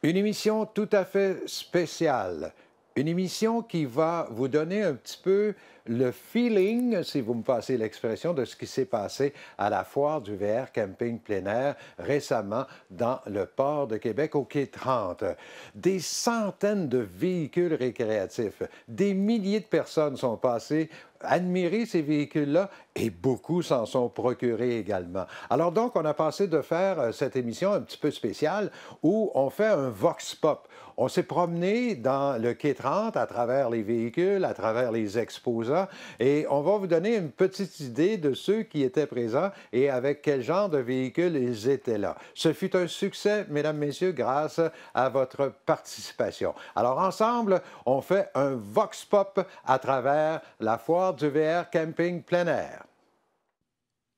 Une émission tout à fait spéciale. Une émission qui va vous donner un petit peu le feeling, si vous me passez l'expression, de ce qui s'est passé à la foire du VR Camping plein air récemment dans le port de Québec au quai 30. Des centaines de véhicules récréatifs, des milliers de personnes sont passées admirer ces véhicules-là et beaucoup s'en sont procurés également. Alors donc, on a passé de faire cette émission un petit peu spéciale où on fait un vox pop. On s'est promené dans le quai 30 à travers les véhicules, à travers les exposants et on va vous donner une petite idée de ceux qui étaient présents et avec quel genre de véhicules ils étaient là. Ce fut un succès, mesdames, messieurs, grâce à votre participation. Alors ensemble, on fait un vox pop à travers la foire du VR Camping plein air.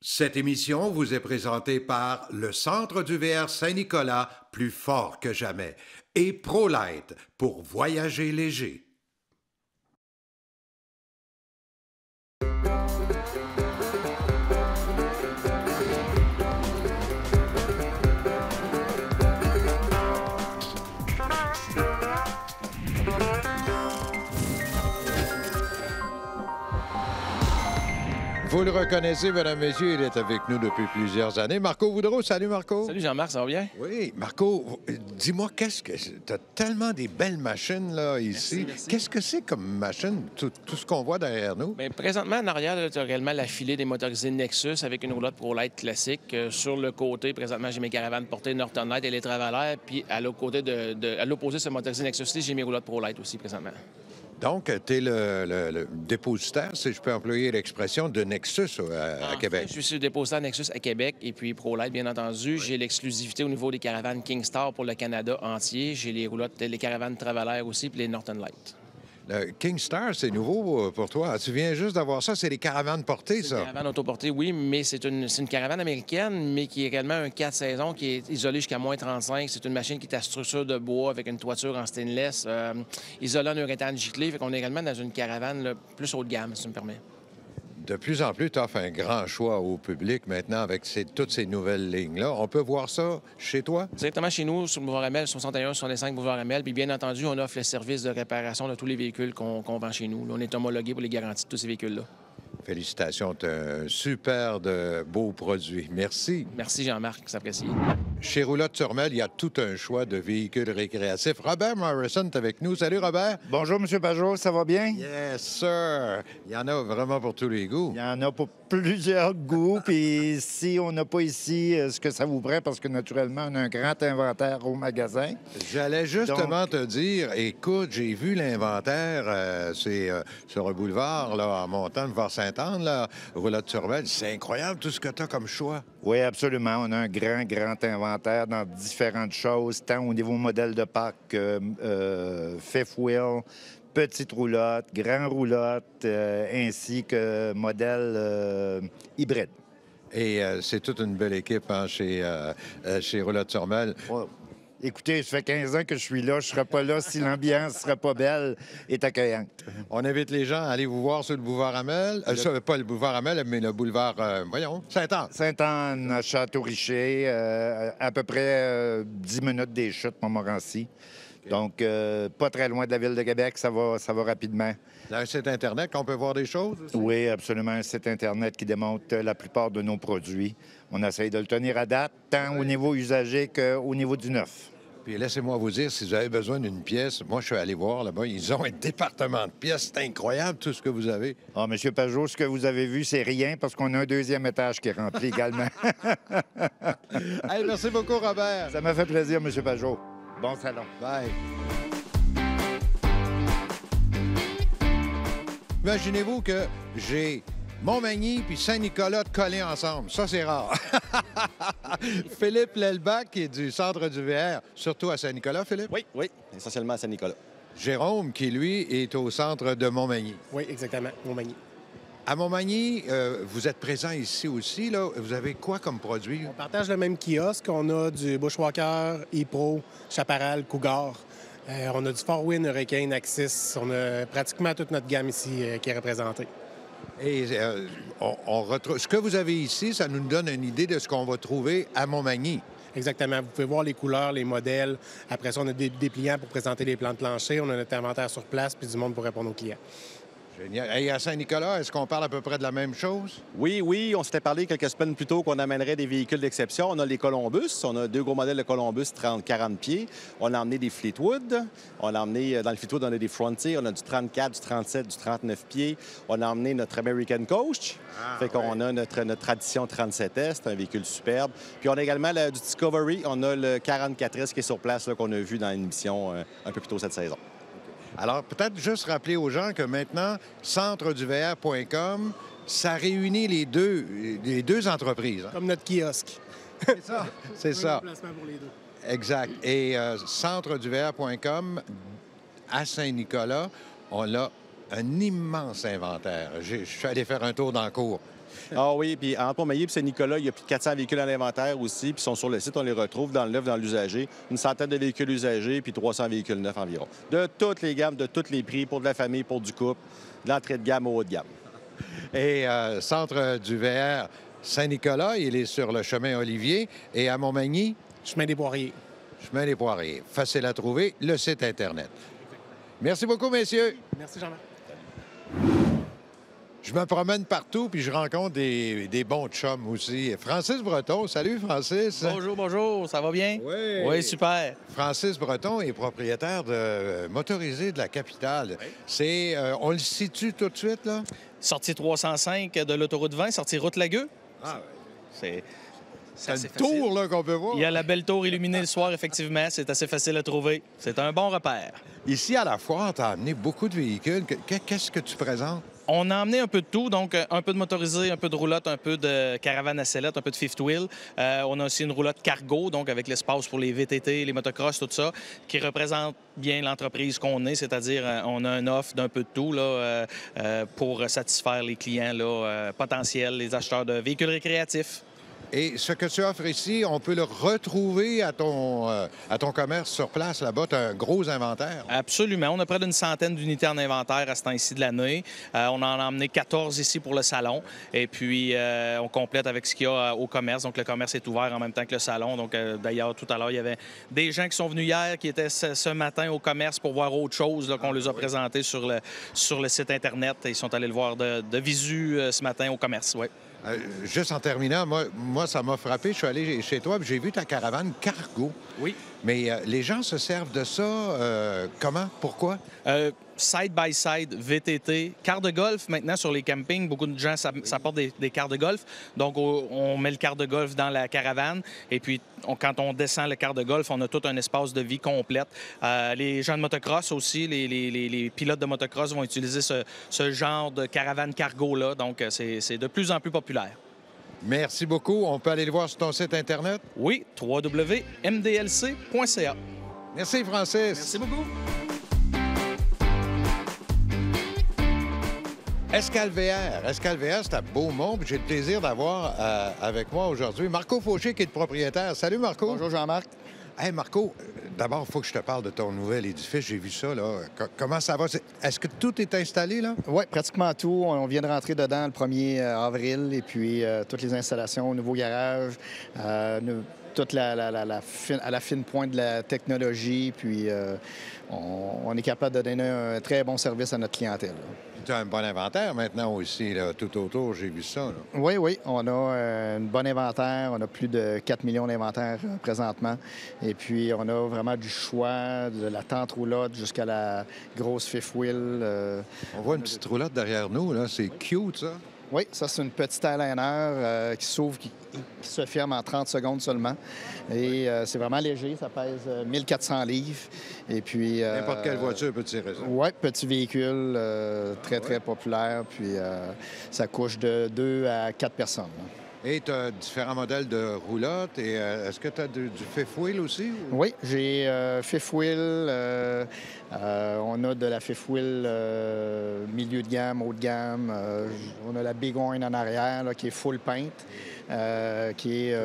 Cette émission vous est présentée par le Centre du VR Saint-Nicolas, plus fort que jamais, et ProLite pour voyager léger. Vous le reconnaissez, mesdames, messieurs, il est avec nous depuis plusieurs années. Marco Boudreau, salut Marco. Salut Jean-Marc, ça va bien? Oui, Marco, dis-moi, qu'est-ce que... Tu as tellement des belles machines là ici. Merci. Qu'est-ce que c'est comme machine, tout ce qu'on voit derrière nous? Bien, présentement, en arrière, tu as réellement la filée des motorisés Nexus avec une roulotte ProLite classique. Sur le côté, présentement, j'ai mes caravanes portées Norton Light et les Travelers. Puis à l'autre côté, à l'opposé de ce motorisé Nexus-là, j'ai mes roulottes ProLite aussi présentement. Donc, tu es le dépositaire, si je peux employer l'expression, de Nexus à Québec. Je suis le dépositaire Nexus à Québec et puis ProLite, bien entendu. J'ai l'exclusivité au niveau des caravanes Kingstar pour le Canada entier. J'ai les roulottes, les caravanes Traveler aussi, puis les Norton Light. Le Kingstar, c'est nouveau pour toi. Tu viens juste d'avoir ça. C'est des caravanes portées, ça? Une caravane autoportée, oui, mais c'est une caravane américaine, mais qui est réellement un 4 saisons, qui est isolé jusqu'à moins 35. C'est une machine qui est à structure de bois avec une toiture en stainless, isolant un uréthane giclé. Fait qu'on est également dans une caravane là, plus haut de gamme, si tu me permets. De plus en plus, tu offres un grand choix au public maintenant avec toutes ces nouvelles lignes-là. On peut voir ça chez toi? Directement chez nous, sur le boulevard Amel, 61-65 boulevard Amel. Puis bien entendu, on offre le service de réparation de tous les véhicules qu'on vend chez nous. Là, on est homologué pour les garanties de tous ces véhicules-là. Félicitations, tu as un super de beaux produits. Merci. Merci Jean-Marc, c'est apprécié. Chez Roulotte-Turmel, il y a tout un choix de véhicules récréatifs. Robert Morrison est avec nous. Salut, Robert. Bonjour, M. Pajot, ça va bien? Yes, sir. Il y en a vraiment pour tous les goûts. Il y en a pour plusieurs goûts, puis si on n'a pas ici ce que ça vous prend, parce que naturellement, on a un grand inventaire au magasin. J'allais justement te dire, écoute, j'ai vu l'inventaire, c'est sur un boulevard, là, en montant vers Sainte-Anne, là, Roulotte-Turmel. C'est incroyable tout ce que tu as comme choix. Oui, absolument. On a un grand inventaire dans différentes choses, tant au niveau modèle de parc que fifth wheel, petite roulotte, grand roulotte, ainsi que modèle hybride. Et c'est toute une belle équipe hein, chez Roulotte-Turmel. Ouais. Écoutez, ça fait 15 ans que je suis là. Je ne serais pas là si l'ambiance ne serait pas belle et accueillante. On invite les gens à aller vous voir sur le boulevard Amel. Pas le boulevard Amel, mais le boulevard, Sainte-Anne. Sainte-Anne, à Château-Richer, à peu près 10 minutes des chutes, Montmorency. Okay. Donc, pas très loin de la ville de Québec, ça va rapidement. Là, un site Internet qu'on peut voir des choses aussi? Oui, absolument. Un site Internet qui démontre la plupart de nos produits. On essaye de le tenir à date, tant au niveau usager qu'au niveau du neuf. Puis laissez-moi vous dire, si vous avez besoin d'une pièce, moi, je suis allé voir là-bas, ils ont un département de pièces. C'est incroyable tout ce que vous avez. Ah, M. Pajot, ce que vous avez vu, c'est rien parce qu'on a un deuxième étage qui est rempli également. Hey, merci beaucoup, Robert. Ça m'a fait plaisir, M. Pajot. Bon salon. Bye. Imaginez-vous que j'ai Montmagny puis Saint-Nicolas collés ensemble. Ça, c'est rare. Philippe Lelbach, qui est du Centre du VR, surtout à Saint-Nicolas, Philippe? Oui, essentiellement à Saint-Nicolas. Jérôme, qui, lui, est au Centre de Montmagny. Oui, exactement, Montmagny. À Montmagny, vous êtes présent ici aussi, là. Vous avez quoi comme produit? On partage le même kiosque. On a du Bushwalker, ePro, Chaparral, Cougar. On a du Forwin, Hurricane, Axis. On a pratiquement toute notre gamme ici qui est représentée. Et on retrouve... Ce que vous avez ici, ça nous donne une idée de ce qu'on va trouver à Montmagny. Exactement. Vous pouvez voir les couleurs, les modèles. Après ça, on a des dépliants pour présenter les plans de plancher. On a notre inventaire sur place puis du monde pour répondre aux clients. Génial. Et à Saint-Nicolas, est-ce qu'on parle à peu près de la même chose? Oui, on s'était parlé quelques semaines plus tôt qu'on amènerait des véhicules d'exception. On a les Columbus, on a 2 gros modèles de Columbus 30-40 pieds. On a emmené des Fleetwood. On a emmené, dans le Fleetwood, on a des Frontier, on a du 34, du 37, du 39 pieds. On a emmené notre American Coach. Fait qu'on a notre Tradition 37S, c'est un véhicule superbe. Puis on a également du Discovery, on a le 44S qui est sur place, là, qu'on a vu dans l'émission un peu plus tôt cette saison. Alors, peut-être juste rappeler aux gens que maintenant, centreduvr.com, ça réunit les deux entreprises. Hein? Comme notre kiosque. C'est ça. C'est ça. Un placement pour les deux. Exact. Et centreduvr.com, à Saint-Nicolas, on a un immense inventaire. Je suis allé faire un tour dans le cours. Ah oui, puis entre Montmagny et Saint-Nicolas, il y a plus de 400 véhicules à l'inventaire aussi, puis ils sont sur le site, on les retrouve dans le neuf, dans l'usager. Une centaine de véhicules usagés, puis 300 véhicules neufs environ. De toutes les gammes, de tous les prix, pour de la famille, pour du couple, de l'entrée de gamme au haut de gamme. Et Centre du VR Saint-Nicolas, il est sur le chemin Olivier. Et à Montmagny, Chemin des Poiriers. chemin des Poiriers. Facile à trouver, le site Internet. Merci beaucoup, messieurs. Merci, Jean-Marc. Je me promène partout, puis je rencontre des bons chums aussi. Francis Breton, salut Francis. Bonjour, ça va bien? Oui. Oui, super. Francis Breton est propriétaire de Motorisé de la capitale. C'est, on le situe tout de suite, là? Sortie 305 de l'autoroute 20, sortie route Lagueux. Ah, C'est c'est assez le facile. tour là, qu'on peut voir. Il y a la belle tour illuminée le soir, effectivement. C'est assez facile à trouver. C'est un bon repère. Ici, à la foire, tu as amené beaucoup de véhicules. Qu'est-ce que tu présentes? On a emmené un peu de tout, donc un peu de motorisé, un peu de roulotte, un peu de caravane à sellette, un peu de fifth wheel. On a aussi une roulotte cargo, donc avec l'espace pour les VTT, les motocross, tout ça, qui représente bien l'entreprise qu'on est, c'est-à-dire on a un offre d'un peu de tout là, pour satisfaire les clients là, potentiels, les acheteurs de véhicules récréatifs. Et ce que tu offres ici, on peut le retrouver à ton commerce sur place. Là-bas, tu as un gros inventaire. Absolument. On a près d'une centaine d'unités en inventaire à ce temps-ci de l'année. On en a emmené 14 ici pour le salon. Et puis, on complète avec ce qu'il y a au commerce. Donc, le commerce est ouvert en même temps que le salon. Donc, d'ailleurs, tout à l'heure, il y avait des gens qui sont venus hier, qui étaient ce matin au commerce pour voir autre chose là, qu'on leur a présenté sur le site Internet. Ils sont allés le voir de visu ce matin au commerce, oui. Juste en terminant, moi, ça m'a frappé. Je suis allé chez toi et j'ai vu ta caravane cargo. Oui. Mais les gens se servent de ça comment? Pourquoi? Side-by-side, VTT, quart de golf. Maintenant, sur les campings, beaucoup de gens s'apportent des quarts de golf. Donc, on met le quart de golf dans la caravane. Et puis, quand on descend le quart de golf, on a tout un espace de vie complète. Les gens de motocross aussi, les pilotes de motocross vont utiliser ce genre de caravane cargo-là. Donc, c'est de plus en plus populaire. Merci beaucoup. On peut aller le voir sur ton site Internet? Oui, www.mdlc.ca. Merci, Francis. Merci beaucoup. Escale VR, c'est à Beaumont. J'ai le plaisir d'avoir avec moi aujourd'hui Marco Fauché, qui est le propriétaire. Salut, Marco. Bonjour, Jean-Marc. Hey, Marco, d'abord, il faut que je te parle de ton nouvel édifice. J'ai vu ça, là. Comment ça va? Est-ce que tout est installé, là? Oui, pratiquement tout. On vient de rentrer dedans le 1er avril et puis toutes les installations, nouveau garage, toute à la fine pointe de la technologie. Puis on est capable de donner un très bon service à notre clientèle. Tu as un bon inventaire maintenant aussi, là, tout autour. J'ai vu ça, là. Oui, on a un bon inventaire. On a plus de 4 millions d'inventaires présentement. Et puis, on a vraiment du choix, de la tente roulotte jusqu'à la grosse fifth wheel. On voit une petite roulotte derrière nous, là. C'est cute, ça. Oui, ça, c'est une petite airliner qui s'ouvre, qui se ferme en 30 secondes seulement. Et c'est vraiment léger, ça pèse 1400 livres. Et puis... N'importe quelle voiture peut tirer ça. Oui, petit véhicule, très populaire. Puis ça couche de 2 à 4 personnes. Et tu as différents modèles de roulotte. Et est-ce que tu as du fifth wheel aussi? Ou... Oui, j'ai fifth wheel. On a de la fifth wheel milieu de gamme, haut de gamme. On a la Big Horn en arrière, là, qui est full paint, qui est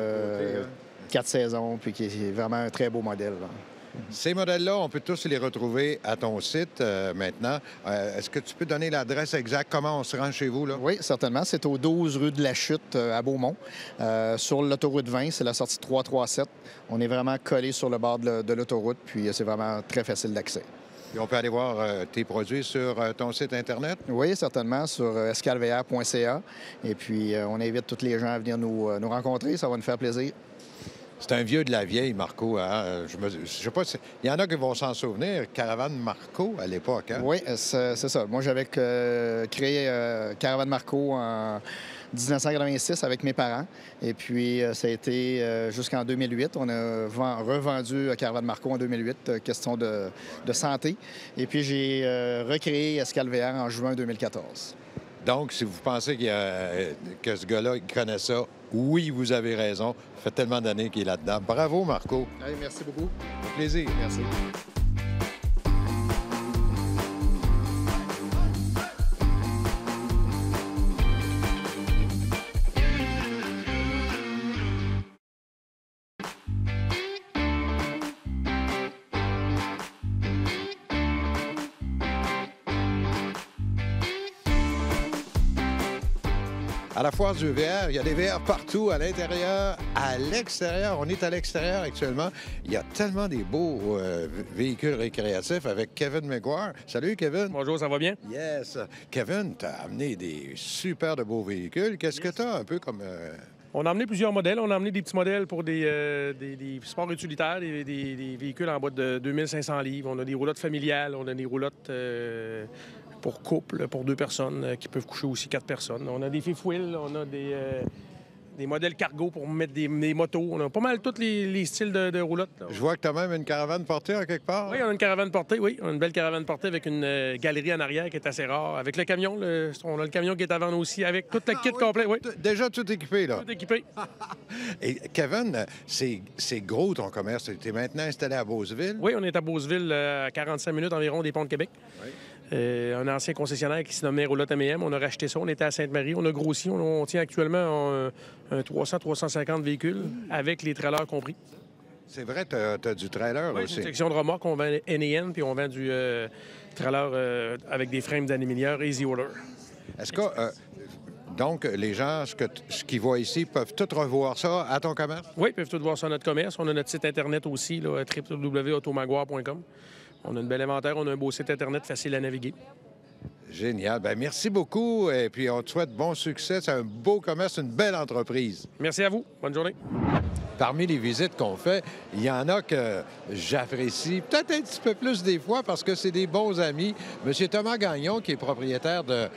4 saisons, puis qui est vraiment un très beau modèle. Là. Ces modèles-là, on peut tous les retrouver à ton site maintenant. Est-ce que tu peux donner l'adresse exacte? Comment on se rend chez vous, là? Oui, certainement. C'est au 12 rue de la Chute à Beaumont. Sur l'autoroute 20, c'est la sortie 337. On est vraiment collé sur le bord de l'autoroute, puis c'est vraiment très facile d'accès. Et on peut aller voir tes produits sur ton site Internet? Oui, certainement, sur escalvr.ca. Et puis, on invite tous les gens à venir nous rencontrer. Ça va nous faire plaisir. C'est un vieux de la vieille, Marco. Hein? Je sais pas, il y en a qui vont s'en souvenir. Caravane Marco, à l'époque. Hein? Oui, c'est ça. Moi, j'avais créé Caravane Marco en 1986 avec mes parents. Et puis, ça a été jusqu'en 2008. On a revendu Caravane Marco en 2008, question de santé. Et puis, j'ai recréé Escalvr en juin 2014. Donc, si vous pensez que ce gars-là, il connaît ça, oui, vous avez raison. Ça fait tellement d'années qu'il est là-dedans. Bravo, Marco. Hey, merci beaucoup. Au plaisir. Merci. À la foire du VR, il y a des VR partout, à l'intérieur, à l'extérieur. On est à l'extérieur actuellement. Il y a tellement des beaux véhicules récréatifs avec Kevin McGuire. Salut, Kevin. Bonjour, ça va bien? Yes. Kevin, tu as amené des super de beaux véhicules. Qu'est-ce que tu as un peu comme... On a amené plusieurs modèles. On a amené des petits modèles pour des sports utilitaires, des véhicules en bas de 2500 livres. On a des roulottes familiales, on a des roulottes pour couple, pour 2 personnes, qui peuvent coucher aussi 4 personnes. On a des fifth wheels, on a des modèles cargo pour mettre des motos. On a pas mal tous les styles de roulottes. Là. Je vois que tu as même une caravane portée en quelque part. Oui, on a une caravane portée, oui. On a une belle caravane portée avec une galerie en arrière qui est assez rare. Avec le camion, on a le camion qui est à vendre aussi, avec tout le kit complet, oui. Déjà tout équipé, là. Tout équipé. Et Kevin, c'est gros ton commerce. Tu es maintenant installé à Beauceville? Oui, on est à Beauceville, à 45 minutes environ des ponts de Québec. Oui. Un ancien concessionnaire qui se nommait Roulotte M&M. On a racheté ça. On était à Sainte-Marie. On a grossi. On tient actuellement un 300-350 véhicules avec les trailers compris. C'est vrai, tu as du trailer oui, aussi. C'est une section de remorque. On vend N&N puis on vend du trailer avec des frames d'animilière Easy Order. Est-ce que... donc, les gens, ce qu'ils voient ici, peuvent tout revoir ça à ton commerce? Oui, ils peuvent tout voir ça à notre commerce. On a notre site Internet aussi, www.automaguire.com. On a un bel inventaire, on a un beau site Internet facile à naviguer. Génial. Bien, merci beaucoup. Et puis, on te souhaite bon succès. C'est un beau commerce, une belle entreprise. Merci à vous. Bonne journée. Parmi les visites qu'on fait, il y en a que j'apprécie peut-être un petit peu plus des fois parce que c'est des bons amis. Monsieur Thomas Gagnon, qui est propriétaire de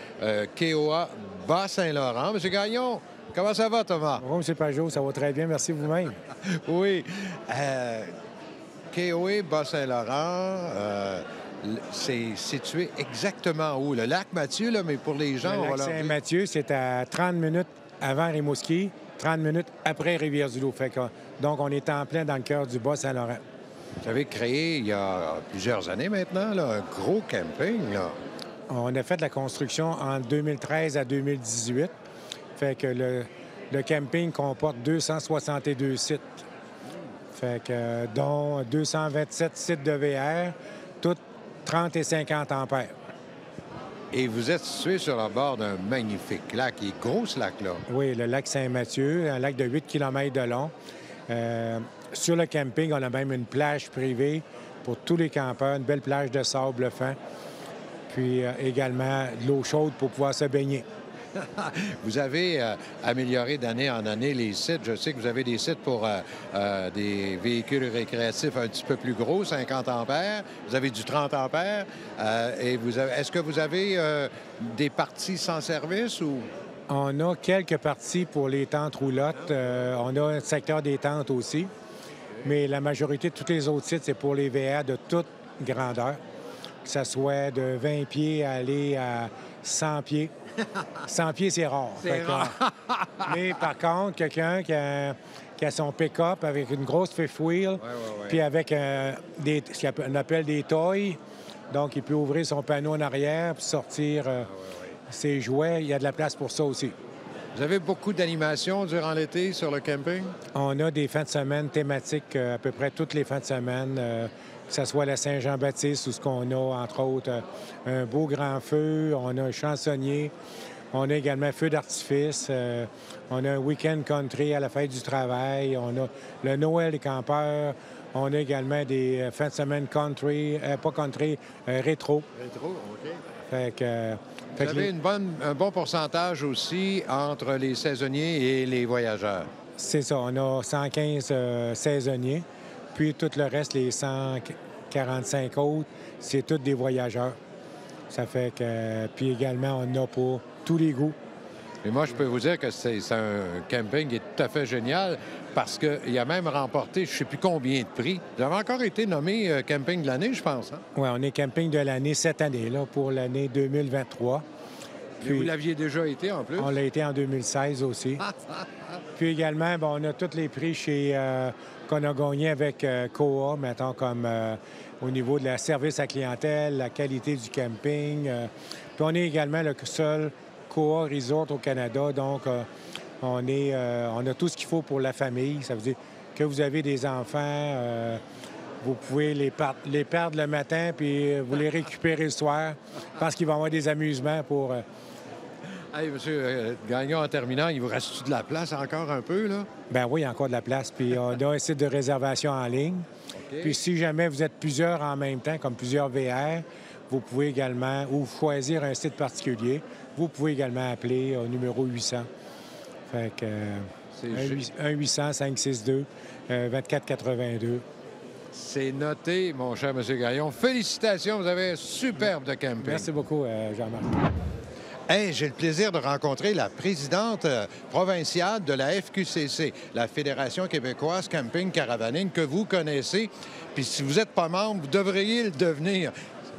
KOA Bas-Saint-Laurent. Monsieur Gagnon, comment ça va, Thomas? Bonjour, M. Pajot. Ça va très bien. Merci vous-même. Oui. KOA Bas-Saint-Laurent, c'est situé exactement où? Le lac Mathieu, là, mais pour les gens... Le lac Saint-Mathieu, c'est à 30 minutes avant Rimouski, 30 minutes après Rivière-du-Loup. Donc, on est en plein dans le cœur du Bas-Saint-Laurent. Vous avez créé, il y a plusieurs années maintenant, là, un gros camping, là. On a fait la construction en 2013 à 2018. Fait que le camping comporte 262 sites. Fait que, dont 227 sites de VR, toutes 30 et 50 ampères. Et vous êtes situé sur le bord d'un magnifique lac. Il est gros, ce lac-là. Oui, le lac Saint-Mathieu, un lac de 8 km de long. Sur le camping, on a même une plage privée pour tous les campeurs, une belle plage de sable fin. Puis également de l'eau chaude pour pouvoir se baigner. Vous avez amélioré d'année en année les sites. Je sais que vous avez des sites pour des véhicules récréatifs un petit peu plus gros, 50 ampères. Vous avez du 30 ampères. Est-ce que vous avez des parties sans service ou... On a quelques parties pour les tentes roulottes. On a un secteur des tentes aussi. Mais la majorité de tous les autres sites, c'est pour les VR de toute grandeur. Que ce soit de 20 pieds à aller à 100 pieds. 100 pieds, c'est rare. C'est rare. Mais par contre, quelqu'un qui a son pick-up avec une grosse fifth wheel, puis avec ce qu'on appelle des toys, donc il peut ouvrir son panneau en arrière puis sortir ses jouets. Il y a de la place pour ça aussi. Vous avez beaucoup d'animations durant l'été sur le camping? On a des fins de semaine thématiques à peu près toutes les fins de semaine, que ce soit la Saint-Jean-Baptiste ou ce qu'on a, entre autres, un beau grand feu, on a un chansonnier, on a également un feu d'artifice, on a un week-end country à la fête du travail, on a le Noël des campeurs, on a également des fins de semaine country, pas country, rétro. Rétro, OK. Fait que, Vous avez un bon pourcentage aussi entre les saisonniers et les voyageurs. C'est ça, on a 115 saisonniers, puis tout le reste, les 145 autres, c'est tous des voyageurs. Ça fait que... Puis également, on en a pour tous les goûts. Et moi, je peux vous dire que c'est un camping qui est tout à fait génial parce qu'il a même remporté je ne sais plus combien de prix. Vous avez encore été nommé camping de l'année, je pense. Hein? Oui, on est camping de l'année cette année, là, pour l'année 2023. Puis, vous l'aviez déjà été en plus? On l'a été en 2016 aussi. Puis également, bon, on a tous les prix chez qu'on a gagné avec COA, mettons, comme au niveau de la service à clientèle, la qualité du camping. Puis on est également le seul COA Resort au Canada, donc on a tout ce qu'il faut pour la famille. Ça veut dire que vous avez des enfants, vous pouvez les perdre le matin puis vous les récupérer le soir parce qu'ils vont avoir des amusements pour... Hey, M. Gagnon, en terminant, il vous reste-tu de la place encore un peu, là? Bien oui, il y a encore de la place. Puis on a un site de réservation en ligne. Okay. Puis si jamais vous êtes plusieurs en même temps, comme plusieurs VR, vous pouvez également, ou choisir un site particulier, vous pouvez également appeler au numéro 800. Fait que 1-800-562-2482. C'est noté, mon cher M. Gagnon. Félicitations, vous avez un superbe de camping. Merci beaucoup, Jean-Marc. Hey, j'ai le plaisir de rencontrer la présidente provinciale de la FQCC, la Fédération québécoise Camping Caravaning, que vous connaissez. Puis si vous n'êtes pas membre, vous devriez le devenir.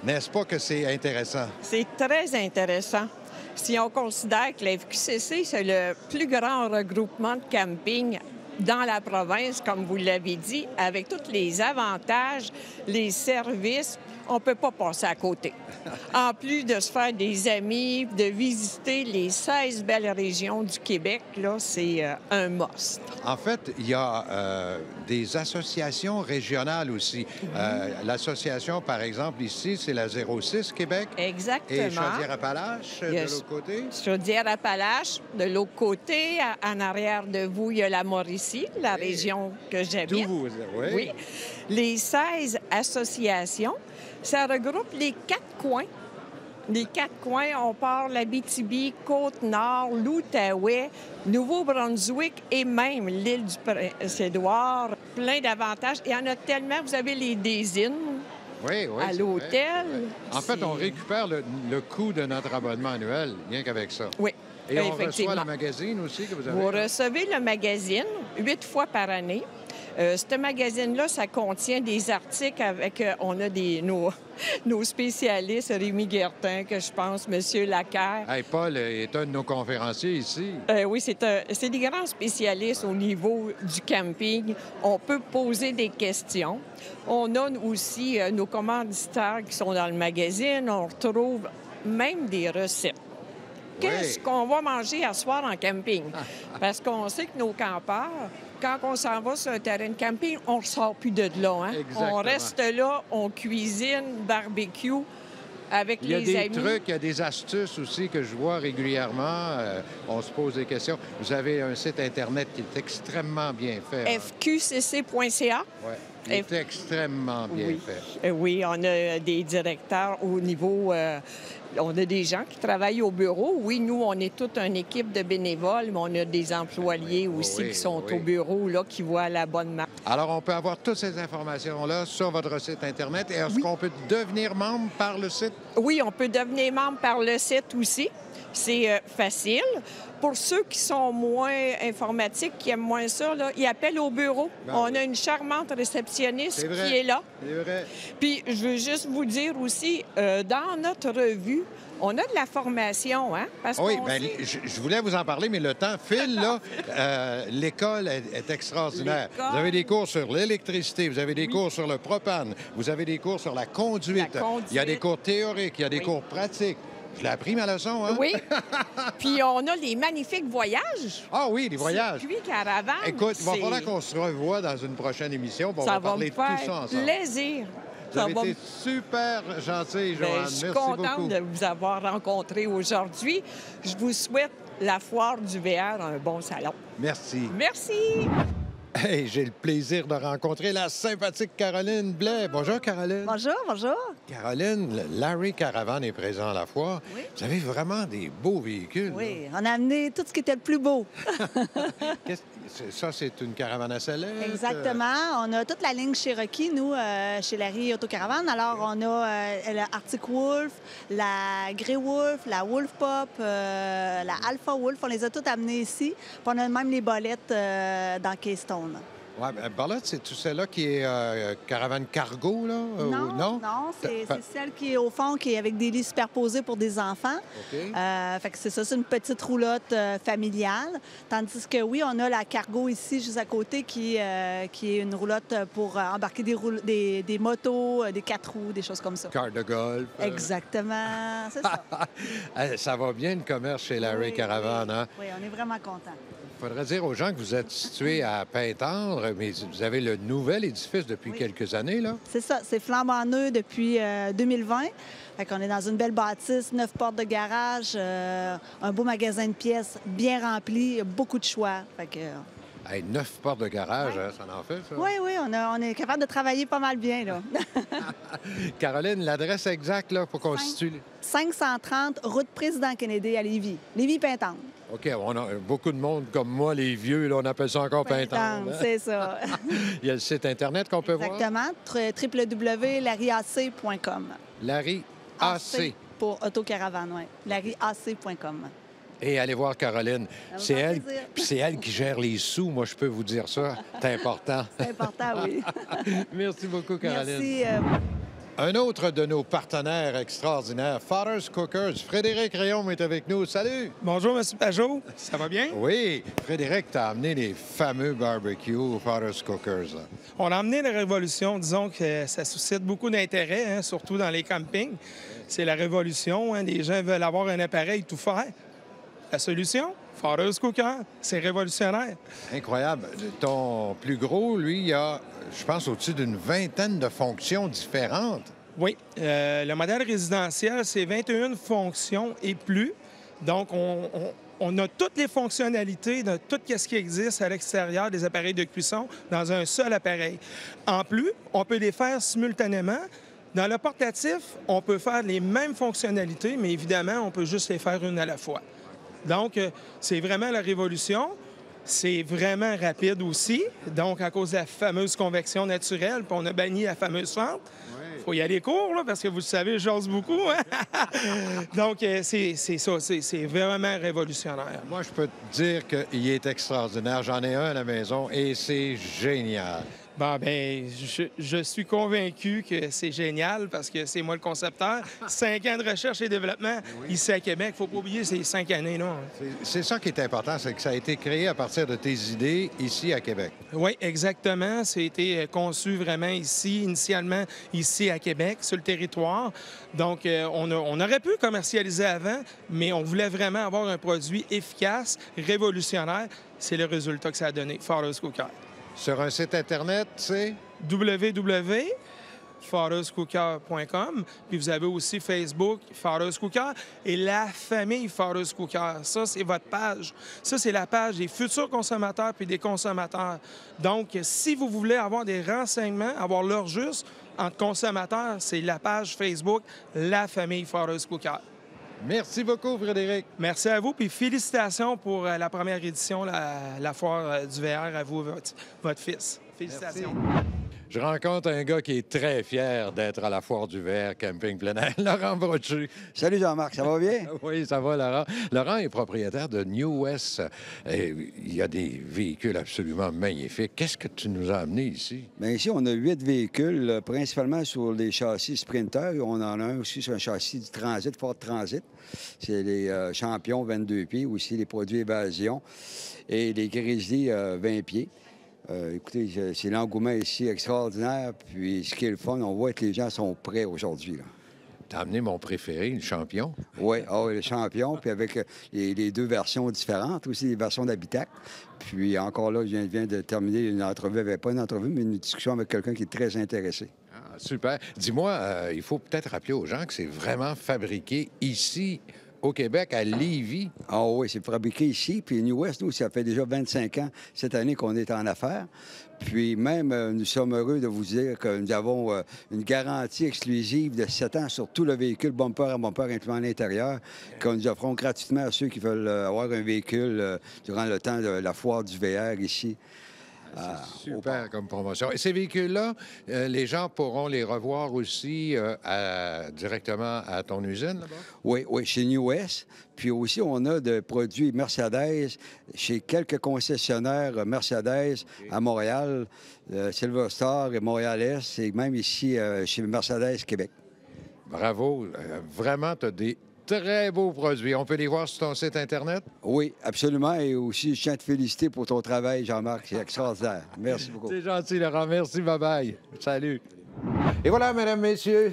N'est-ce pas que c'est intéressant? C'est très intéressant. Si on considère que la FQCC, c'est le plus grand regroupement de camping dans la province, comme vous l'avez dit, avec tous les avantages, les services, on ne peut pas passer à côté. En plus de se faire des amis, de visiter les 16 belles régions du Québec, là, c'est un must. En fait, il y a des associations régionales aussi. L'association, par exemple, ici, c'est la 06 Québec. Exactement. Et Chaudière-Appalaches, de l'autre côté. Chaudière-Appalaches, de l'autre côté. En arrière de vous, il y a la Mauricie, la région que j'habite. D'où vous, oui. Oui. Les 16 associations, ça regroupe les 4 coins. Les 4 coins, on part l'Abitibi, Côte-Nord, l'Outaouais, Nouveau-Brunswick et même l'île du Prince-Édouard. Plein d'avantages. Il y en a tellement. Vous avez les désines à l'hôtel. En fait, on récupère le coût de notre abonnement annuel, rien qu'avec ça. Oui. Et on reçoit le magazine aussi que vous avez? Vous recevez le magazine 8 fois par année. Ce magazine-là, ça contient des articles avec... on a nos spécialistes, Rémi Guertin, que je pense, M. Lacaire. Hey, Paul est un de nos conférenciers ici. Oui, c'est des grands spécialistes au niveau du camping. On peut poser des questions. On a aussi nos commanditaires qui sont dans le magazine. On retrouve même des recettes. Qu'est-ce qu'on va manger à soir en camping? Parce qu'on sait que nos campeurs, quand on s'en va sur un terrain de camping, on ne sort plus de là. Hein? On reste là, on cuisine, barbecue avec les amis. Il y a des trucs, il y a des astuces aussi que je vois régulièrement. On se pose des questions. Vous avez un site Internet qui est extrêmement bien fait. FQCC.ca. Oui. Il est extrêmement bien fait. Oui, on a des directeurs au niveau... on a des gens qui travaillent au bureau. Oui, nous, on est toute une équipe de bénévoles, mais on a des employés aussi qui sont au bureau, là, qui voient la bonne marque. Alors, on peut avoir toutes ces informations-là sur votre site Internet. Et est-ce qu'on peut devenir membre par le site? Oui, on peut devenir membre par le site aussi. C'est facile. Pour ceux qui sont moins informatiques, qui aiment moins ça, là, ils appellent au bureau. On a une charmante réceptionniste qui est là. C'est vrai. Puis, je veux juste vous dire aussi, dans notre revue, on a de la formation, hein? Parce oui, bien, je voulais vous en parler, mais le temps file, là. L'école est extraordinaire. Vous avez des cours sur l'électricité, vous avez des cours sur le propane, vous avez des cours sur la conduite. Il y a des cours théoriques, il y a des cours pratiques. Je l'ai appris, ma leçon, hein? Oui. Puis on a les magnifiques voyages. Ah oui, les voyages. Circuit caravane. Écoute, il va c'est- falloir qu'on se revoie dans une prochaine émission, puis on Ça va va parler me de tout ça faire ensemble. plaisir. Vous Ça avez va été super gentil, Ben, Joanne. je suis Merci contente beaucoup. de vous avoir rencontré aujourd'hui. Je vous souhaite la foire du VR, un bon salon. Merci. Merci. Hey, j'ai le plaisir de rencontrer la sympathique Caroline Blais. Bonjour, Caroline. Bonjour, bonjour. Caroline, le Larry Caravan est présent à la foire. Oui. Vous avez vraiment des beaux véhicules. Oui, on a amené tout ce qui était le plus beau. Ça, c'est une caravane à sellette? Exactement. On a toute la ligne Cherokee, nous, chez Larry Autocaravane. Alors, on a la Arctic Wolf, la Grey Wolf, la Wolf Pop, la Alpha Wolf. On les a toutes amenées ici. Puis on a même les bolettes dans Keystone. Oui, Barlotte, c'est tout celle-là qui est caravane cargo, là? Non, c'est celle qui est au fond, qui est avec des lits superposés pour des enfants. OK. Fait que c'est ça, c'est une petite roulotte familiale. Tandis que oui, on a la cargo ici, juste à côté, qui est une roulotte pour embarquer des motos, des 4 roues, des choses comme ça. Car de golf. Exactement, c'est ça. Ça va bien, le commerce chez Larry Oui, Caravan, hein? Oui, on est vraiment contents. Il faudrait dire aux gens que vous êtes situé à Pintendre, mais vous avez le nouvel édifice depuis quelques années, là? C'est ça, c'est flambant neuf depuis 2020. Fait qu'on est dans une belle bâtisse, 9 portes de garage, un beau magasin de pièces bien rempli, beaucoup de choix. Fait que, Hey, 9 portes de garage, hein, ça en fait, ça? oui, on est capable de travailler pas mal bien, là. Caroline, l'adresse exacte, là, pour qu'on se situe. 530 route Président Kennedy à Lévis. Lévis-Pintendre. OK, on a beaucoup de monde comme moi, les vieux, là, on appelle ça encore Pintendre. hein? C'est ça. Il y a le site Internet qu'on peut voir. Exactement. www.larryac.com. Larry AC. Pour autocaravane, oui. larryac.com. Et allez voir Caroline. Ça me C'est fait elle, plaisir. puis c'est elle qui gère les sous, moi, je peux vous dire ça. C'est important. C'est important, oui. Merci beaucoup, Caroline. Merci. Un autre de nos partenaires extraordinaires, Father's Cookers. Frédéric Rayon est avec nous. Salut! Bonjour, M. Pajot. Ça va bien? Oui, Frédéric, t'as amené les fameux barbecues Father's Cookers. Là. On a amené la révolution. Disons que ça suscite beaucoup d'intérêt, hein, surtout dans les campings. C'est la révolution. Hein. Les gens veulent avoir un appareil tout faire. La solution? Father's Cooker. C'est révolutionnaire. Incroyable. Ton plus gros, lui, il a, je pense, au-dessus d'une vingtaine de fonctions différentes. Oui. Le modèle résidentiel, c'est 21 fonctions et plus. Donc, on a toutes les fonctionnalités de tout ce qui existe à l'extérieur des appareils de cuisson dans un seul appareil. En plus, on peut les faire simultanément. Dans le portatif, on peut faire les mêmes fonctionnalités, mais évidemment, on peut juste les faire une à la fois. Donc, c'est vraiment la révolution. C'est vraiment rapide aussi. Donc, à cause de la fameuse convection naturelle, puis on a banni la fameuse fente. Il faut y aller court, là, parce que vous le savez, j'ose beaucoup. Hein? Donc, c'est ça. C'est vraiment révolutionnaire. Moi, je peux te dire qu'il est extraordinaire. J'en ai un à la maison et c'est génial. Bon, bien, je suis convaincu que c'est génial parce que c'est moi le concepteur. 5 ans de recherche et développement ici à Québec. Il ne faut pas oublier ces 5 années, là. C'est ça qui est important, c'est que ça a été créé à partir de tes idées ici à Québec. Oui, exactement. Ça a été conçu vraiment ici, initialement ici à Québec, sur le territoire. Donc, on aurait pu commercialiser avant, mais on voulait vraiment avoir un produit efficace, révolutionnaire. C'est le résultat que ça a donné, Father's Cooker. Sur un site Internet, c'est www.fatherscooker.com. Puis vous avez aussi Facebook, Father's Cooker, et la famille Father's Cooker. Ça, c'est votre page. Ça, c'est la page des futurs consommateurs puis des consommateurs. Donc, si vous voulez avoir des renseignements, avoir l'heure juste entre consommateurs, c'est la page Facebook, la famille Father's Cooker. Merci beaucoup, Frédéric. Merci à vous, puis félicitations pour la première édition, la foire du VR, à vous, votre fils. Félicitations. Merci. Je rencontre un gars qui est très fier d'être à la foire du VR Camping plein air, Laurent Brochu. Salut Jean-Marc, ça va bien? Oui, ça va, Laurent. Laurent est propriétaire de New West. Il y a des véhicules absolument magnifiques. Qu'est-ce que tu nous as amené ici? Bien, ici, on a 8 véhicules, principalement sur les châssis Sprinter. On en a un aussi sur un châssis du Transit, Ford Transit. C'est les Champions 22 pieds, aussi les produits Évasion et les Grizzly 20 pieds. Écoutez, c'est l'engouement ici extraordinaire. Puis ce qui est le fun, on voit que les gens sont prêts aujourd'hui. t'as amené mon préféré, le Champion. Oui, le Champion, puis avec les deux versions différentes, aussi les versions d'habitacle. Puis encore là, je viens de terminer une entrevue, pas une entrevue, mais une discussion avec quelqu'un qui est très intéressé. Ah, super. Dis-moi, il faut peut-être rappeler aux gens que c'est vraiment fabriqué ici, au Québec, à Lévis. Ah oui, c'est fabriqué ici. Puis New West, nous, ça fait déjà 25 ans cette année qu'on est en affaires. Puis même, nous sommes heureux de vous dire que nous avons une garantie exclusive de 7 ans sur tout le véhicule, bumper à bumper, incluant l'intérieur, que nous offrons gratuitement à ceux qui veulent avoir un véhicule durant le temps de la foire du VR ici. C'est super comme promotion. Et ces véhicules-là, les gens pourront les revoir aussi directement à ton usine, là-bas? Oui, chez New West. Puis aussi, on a des produits Mercedes chez quelques concessionnaires Mercedes à Montréal, Silver Star et Montréal-Est, et même ici chez Mercedes Québec. Bravo. Vraiment, tu as des très beaux produits. On peut les voir sur ton site Internet? Oui, absolument. Et aussi, je tiens à te féliciter pour ton travail, Jean-Marc. C'est extraordinaire. Merci beaucoup. C'est gentil, Laurent. Merci. Bye-bye. Salut. Et voilà, mesdames, messieurs,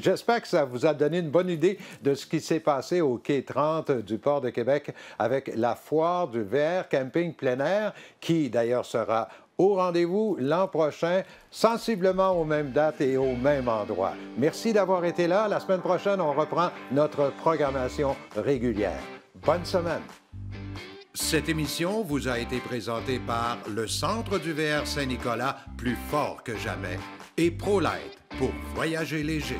j'espère que ça vous a donné une bonne idée de ce qui s'est passé au quai 30 du Port de Québec avec la foire du VR Camping plein air, qui d'ailleurs sera au rendez-vous l'an prochain, sensiblement aux mêmes dates et au même endroit. Merci d'avoir été là. La semaine prochaine, on reprend notre programmation régulière. Bonne semaine. Cette émission vous a été présentée par le Centre du VR Saint-Nicolas, plus fort que jamais, et ProLite pour voyager léger.